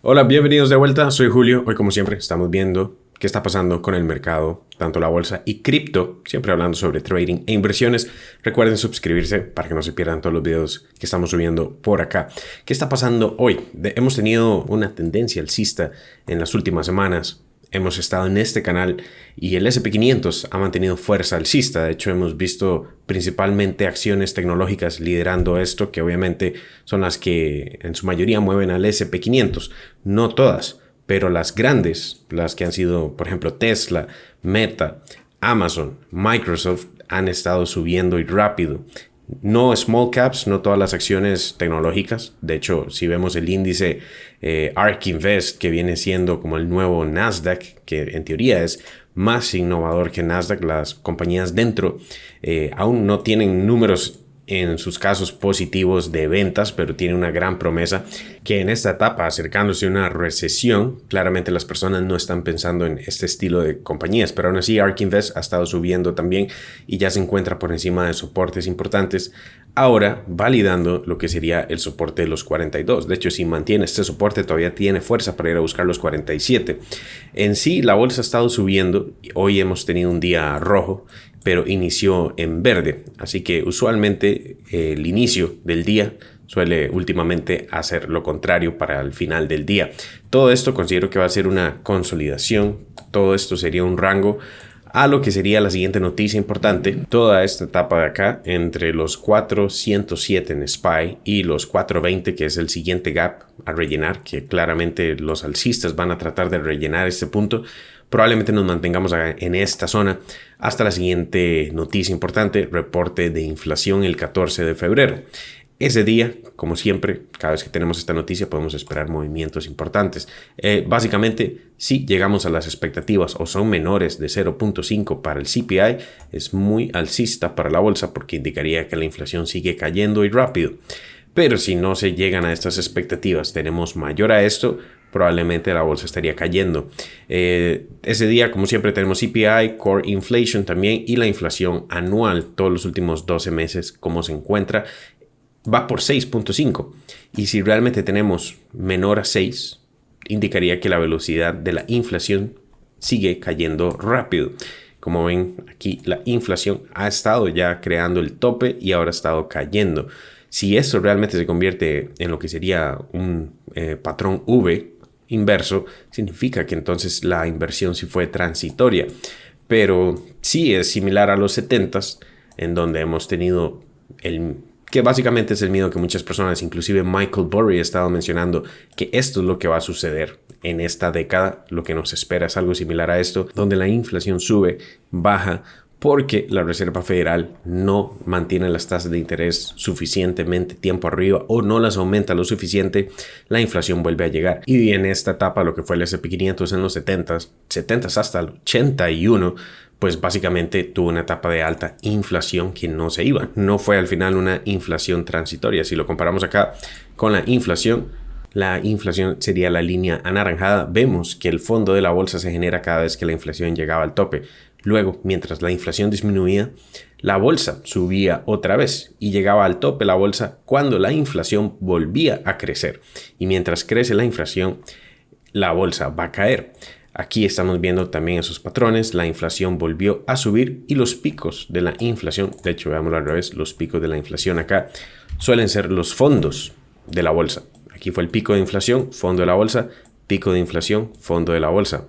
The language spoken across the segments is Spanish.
Hola, bienvenidos de vuelta, soy Julio. Hoy como siempre estamos viendo qué está pasando con el mercado, tanto la bolsa y cripto, siempre hablando sobre trading e inversiones. Recuerden suscribirse para que no se pierdan todos los videos que estamos subiendo por acá. ¿Qué está pasando hoy? Hemos tenido una tendencia alcista en las últimas semanas. Hemos estado en este canal y el S&P 500 ha mantenido fuerza alcista. De hecho, hemos visto principalmente acciones tecnológicas liderando esto, que obviamente son las que en su mayoría mueven al S&P 500. No todas, pero las grandes, las que han sido, por ejemplo, Tesla, Meta, Amazon, Microsoft, han estado subiendo y rápido. No small caps, no todas las acciones tecnológicas. De hecho, si vemos el índice ARK Invest, que viene siendo como el nuevo Nasdaq, que en teoría es más innovador que Nasdaq, las compañías dentro aún no tienen números en sus casos positivos de ventas, pero tiene una gran promesa que en esta etapa, acercándose a una recesión, claramente las personas no están pensando en este estilo de compañías, pero aún así ARK Invest ha estado subiendo también y ya se encuentra por encima de soportes importantes, ahora validando lo que sería el soporte de los 42. De hecho, si mantiene este soporte todavía tiene fuerza para ir a buscar los 47. En sí, la bolsa ha estado subiendo, hoy hemos tenido un día rojo, pero inició en verde. Así que usualmente el inicio del día suele últimamente hacer lo contrario para el final del día. Todo esto considero que va a ser una consolidación. Todo esto sería un rango a lo que sería la siguiente noticia importante. Toda esta etapa de acá, entre los 407 en SPY y los 420, que es el siguiente gap a rellenar, que claramente los alcistas van a tratar de rellenar este punto. Probablemente nos mantengamos en esta zona hasta la siguiente noticia importante, reporte de inflación el 14 de febrero. Ese día, como siempre, cada vez que tenemos esta noticia podemos esperar movimientos importantes. Básicamente, si llegamos a las expectativas o son menores de 0.5 para el CPI, es muy alcista para la bolsa porque indicaría que la inflación sigue cayendo y rápido. Pero si no se llegan a estas expectativas, tenemos mayor a esto, probablemente la bolsa estaría cayendo. Ese día, como siempre, tenemos CPI, Core Inflation también y la inflación anual, todos los últimos 12 meses, cómo se encuentra, va por 6.5. Y si realmente tenemos menor a 6, indicaría que la velocidad de la inflación sigue cayendo rápido. Como ven aquí, la inflación ha estado ya creando el tope y ahora ha estado cayendo. Si esto realmente se convierte en lo que sería un patrón V inverso, significa que entonces la inversión sí fue transitoria. Pero sí es similar a los 70s, en donde hemos tenido que básicamente es el miedo que muchas personas, inclusive Michael Burry, ha estado mencionando, que esto es lo que va a suceder en esta década. Lo que nos espera es algo similar a esto, donde la inflación sube, baja, porque la Reserva Federal no mantiene las tasas de interés suficientemente tiempo arriba o no las aumenta lo suficiente, la inflación vuelve a llegar. Y en esta etapa, lo que fue el S&P 500 en los 70s hasta el 81, pues básicamente tuvo una etapa de alta inflación que no se iba. No fue al final una inflación transitoria. Si lo comparamos acá con la inflación sería la línea anaranjada. Vemos que el fondo de la bolsa se genera cada vez que la inflación llegaba al tope. Luego, mientras la inflación disminuía, la bolsa subía otra vez y llegaba al tope la bolsa cuando la inflación volvía a crecer. Y mientras crece la inflación, la bolsa va a caer. Aquí estamos viendo también esos patrones. La inflación volvió a subir y los picos de la inflación, de hecho veámoslo al revés, los picos de la inflación acá suelen ser los fondos de la bolsa. Aquí fue el pico de inflación, fondo de la bolsa, pico de inflación, fondo de la bolsa.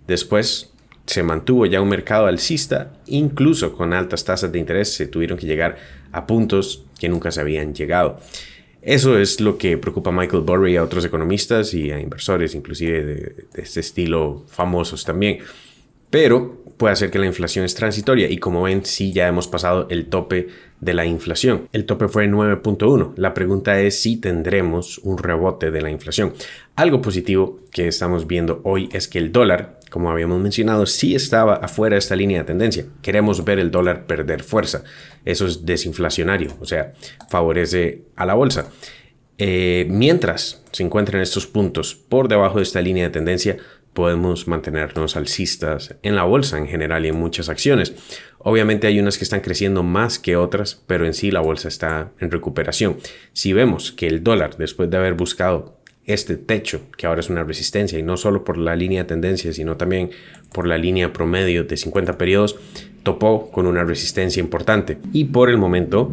Después se mantuvo ya un mercado alcista, incluso con altas tasas de interés se tuvieron que llegar a puntos que nunca se habían llegado. Eso es lo que preocupa a Michael Burry y a otros economistas y a inversores, inclusive de este estilo famosos también. Pero puede ser que la inflación es transitoria y como ven, sí ya hemos pasado el tope de la inflación. El tope fue 9.1. La pregunta es si tendremos un rebote de la inflación. Algo positivo que estamos viendo hoy es que el dólar, como habíamos mencionado, sí estaba afuera de esta línea de tendencia. Queremos ver el dólar perder fuerza. Eso es desinflacionario, o sea, favorece a la bolsa. Mientras se encuentran estos puntos por debajo de esta línea de tendencia, podemos mantenernos alcistas en la bolsa en general y en muchas acciones. Obviamente hay unas que están creciendo más que otras, pero en sí la bolsa está en recuperación. Si vemos que el dólar, después de haber buscado este techo, que ahora es una resistencia, y no solo por la línea de tendencia, sino también por la línea promedio de 50 periodos, topó con una resistencia importante y por el momento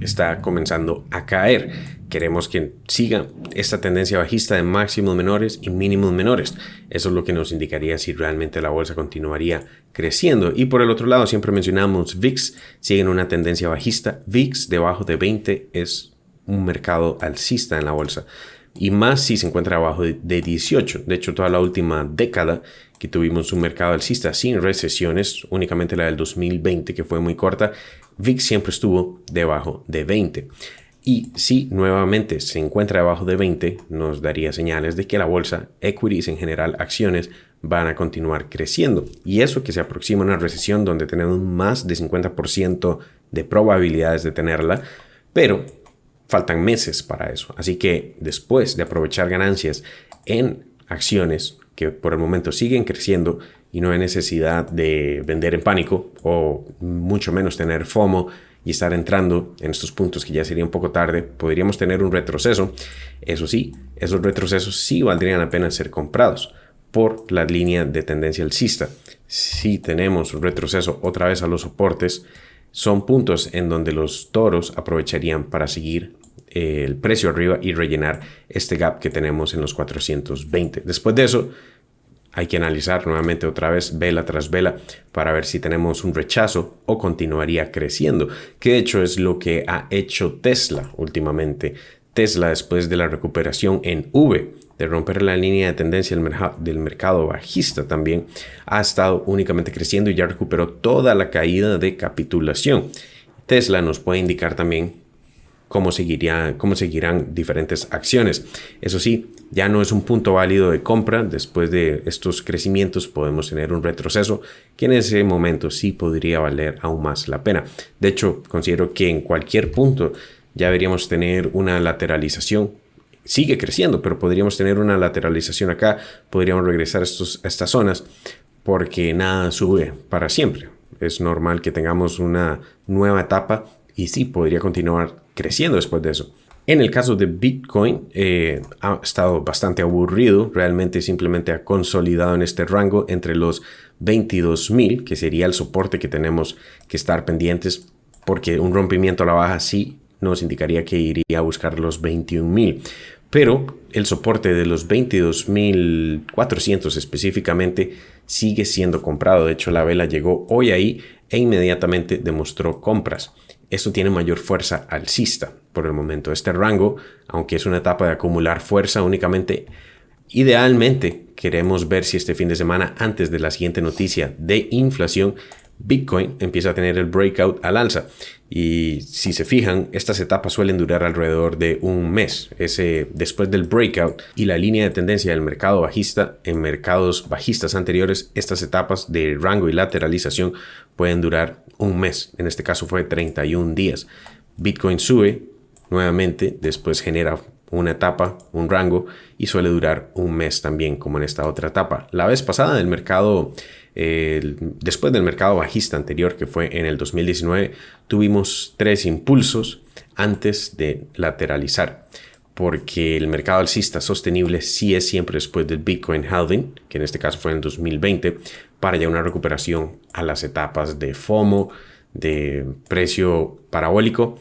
está comenzando a caer. Queremos que siga esta tendencia bajista de máximos menores y mínimos menores. Eso es lo que nos indicaría si realmente la bolsa continuaría creciendo. Y por el otro lado, siempre mencionamos VIX, sigue en una tendencia bajista. VIX debajo de 20 es un mercado alcista en la bolsa. Y más si se encuentra abajo de 18. De hecho, toda la última década que tuvimos un mercado alcista sin recesiones, únicamente la del 2020, que fue muy corta, VIX siempre estuvo debajo de 20. Y si nuevamente se encuentra debajo de 20, nos daría señales de que la bolsa, equities en general, acciones, van a continuar creciendo. Y eso que se aproxima a una recesión donde tenemos más de 50% de probabilidades de tenerla, pero faltan meses para eso. Así que después de aprovechar ganancias en acciones que por el momento siguen creciendo y no hay necesidad de vender en pánico o mucho menos tener FOMO y estar entrando en estos puntos que ya sería un poco tarde, podríamos tener un retroceso. Eso sí, esos retrocesos sí valdrían la pena ser comprados por la línea de tendencia alcista. Si tenemos un retroceso otra vez a los soportes, son puntos en donde los toros aprovecharían para seguir el precio arriba y rellenar este gap que tenemos en los 420. Después de eso, hay que analizar nuevamente otra vez vela tras vela para ver si tenemos un rechazo o continuaría creciendo, que de hecho es lo que ha hecho Tesla últimamente. Tesla, después de la recuperación en V, de romper la línea de tendencia del mercado bajista, también ha estado únicamente creciendo y ya recuperó toda la caída de capitulación. Tesla nos puede indicar también cómo seguirán diferentes acciones. Eso sí, ya no es un punto válido de compra. Después de estos crecimientos podemos tener un retroceso que en ese momento sí podría valer aún más la pena. De hecho, considero que en cualquier punto ya deberíamos tener una lateralización. Sigue creciendo, pero podríamos tener una lateralización acá. Podríamos regresar a estas zonas porque nada sube para siempre. Es normal que tengamos una nueva etapa y sí podría continuar creciendo después de eso. En el caso de Bitcoin, ha estado bastante aburrido. Realmente simplemente ha consolidado en este rango entre los 22.000, que sería el soporte que tenemos que estar pendientes, porque un rompimiento a la baja sí nos indicaría que iría a buscar los 21.000. Pero el soporte de los 22.400 específicamente sigue siendo comprado. De hecho, la vela llegó hoy ahí e inmediatamente demostró compras. Esto tiene mayor fuerza alcista por el momento. Este rango, aunque es una etapa de acumular fuerza únicamente, idealmente queremos ver si este fin de semana, antes de la siguiente noticia de inflación, Bitcoin empieza a tener el breakout al alza. Y si se fijan, estas etapas suelen durar alrededor de un mes. Después del breakout y la línea de tendencia del mercado bajista, en mercados bajistas anteriores, estas etapas de rango y lateralización pueden durar un mes. En este caso fue 31 días. Bitcoin sube nuevamente, después genera una etapa, un rango, y suele durar un mes también, como en esta otra etapa. La vez pasada del mercado, después del mercado bajista anterior, que fue en el 2019, tuvimos 3 impulsos antes de lateralizar, porque el mercado alcista sostenible sí es siempre después del Bitcoin halving, que en este caso fue en el 2020, para ya una recuperación a las etapas de FOMO, de precio parabólico.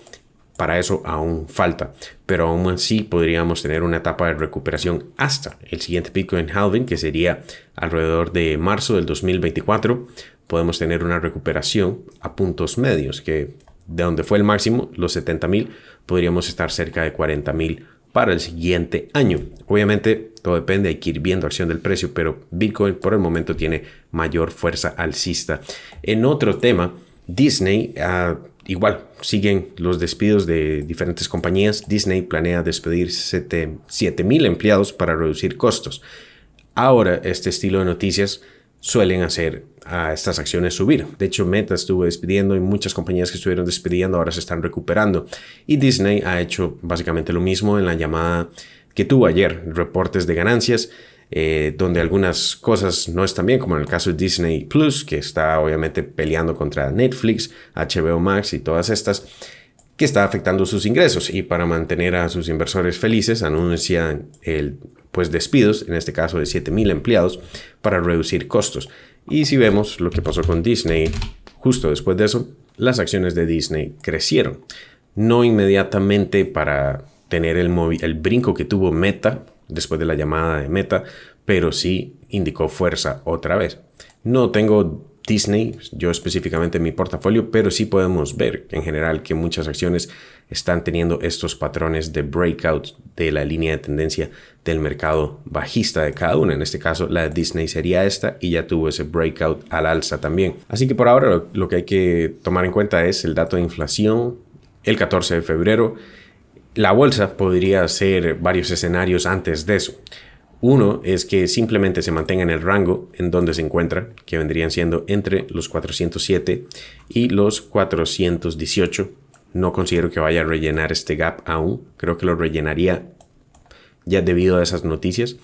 Para eso aún falta, pero aún así podríamos tener una etapa de recuperación hasta el siguiente Bitcoin halving, que sería alrededor de marzo del 2024. Podemos tener una recuperación a puntos medios, que de donde fue el máximo, los 70.000, podríamos estar cerca de 40.000 para el siguiente año. Obviamente todo depende, hay que ir viendo acción del precio, pero Bitcoin por el momento tiene mayor fuerza alcista. En otro tema, Disney, igual siguen los despidos de diferentes compañías. Disney planea despedir 7.000 empleados para reducir costos. Ahora este estilo de noticias suelen hacer a estas acciones subir. De hecho, Meta estuvo despidiendo y muchas compañías que estuvieron despidiendo ahora se están recuperando. Y Disney ha hecho básicamente lo mismo en la llamada que tuvo ayer, reportes de ganancias, donde algunas cosas no están bien, como en el caso de Disney Plus, que está obviamente peleando contra Netflix, HBO Max y todas estas. que está afectando sus ingresos, y para mantener a sus inversores felices anuncian despidos, en este caso de 7,000 empleados, para reducir costos. Y si vemos lo que pasó con Disney, justo después de eso, las acciones de Disney crecieron. No inmediatamente para tener el brinco que tuvo Meta después de la llamada de Meta, pero sí indicó fuerza otra vez. No tengo Disney, yo específicamente en mi portafolio, pero sí podemos ver en general que muchas acciones están teniendo estos patrones de breakout de la línea de tendencia del mercado bajista de cada una. En este caso, la de Disney sería esta, y ya tuvo ese breakout al alza también. Así que por ahora lo que hay que tomar en cuenta es el dato de inflación el 14 de febrero. La bolsa podría hacer varios escenarios antes de eso. Uno es que simplemente se mantenga en el rango en donde se encuentra, que vendrían siendo entre los 407 y los 418. No considero que vaya a rellenar este gap aún. Creo que lo rellenaría ya debido a esas noticias.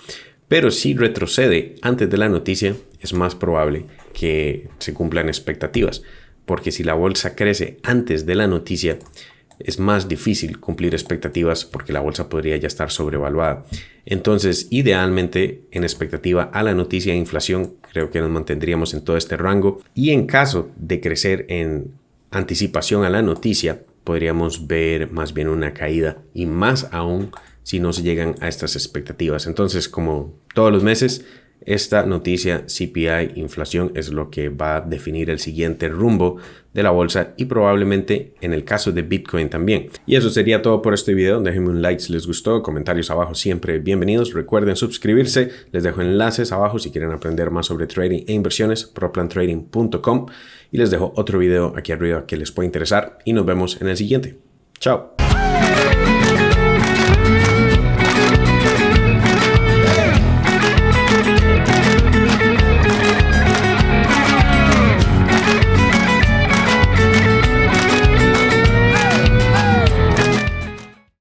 Pero si retrocede antes de la noticia, es más probable que se cumplan expectativas. Porque si la bolsa crece antes de la noticia, es más difícil cumplir expectativas porque la bolsa podría ya estar sobrevaluada. Entonces, idealmente, en expectativa a la noticia de inflación, creo que nos mantendríamos en todo este rango. Y en caso de crecer en anticipación a la noticia, podríamos ver más bien una caída, y más aún si no se llegan a estas expectativas. Entonces, como todos los meses, esta noticia CPI, inflación, es lo que va a definir el siguiente rumbo de la bolsa, y probablemente en el caso de Bitcoin también. Y eso sería todo por este video. Déjenme un like si les gustó, comentarios abajo siempre bienvenidos. Recuerden suscribirse, les dejo enlaces abajo si quieren aprender más sobre trading e inversiones, proplantrading.com, y les dejo otro video aquí arriba que les puede interesar, y nos vemos en el siguiente. Chao.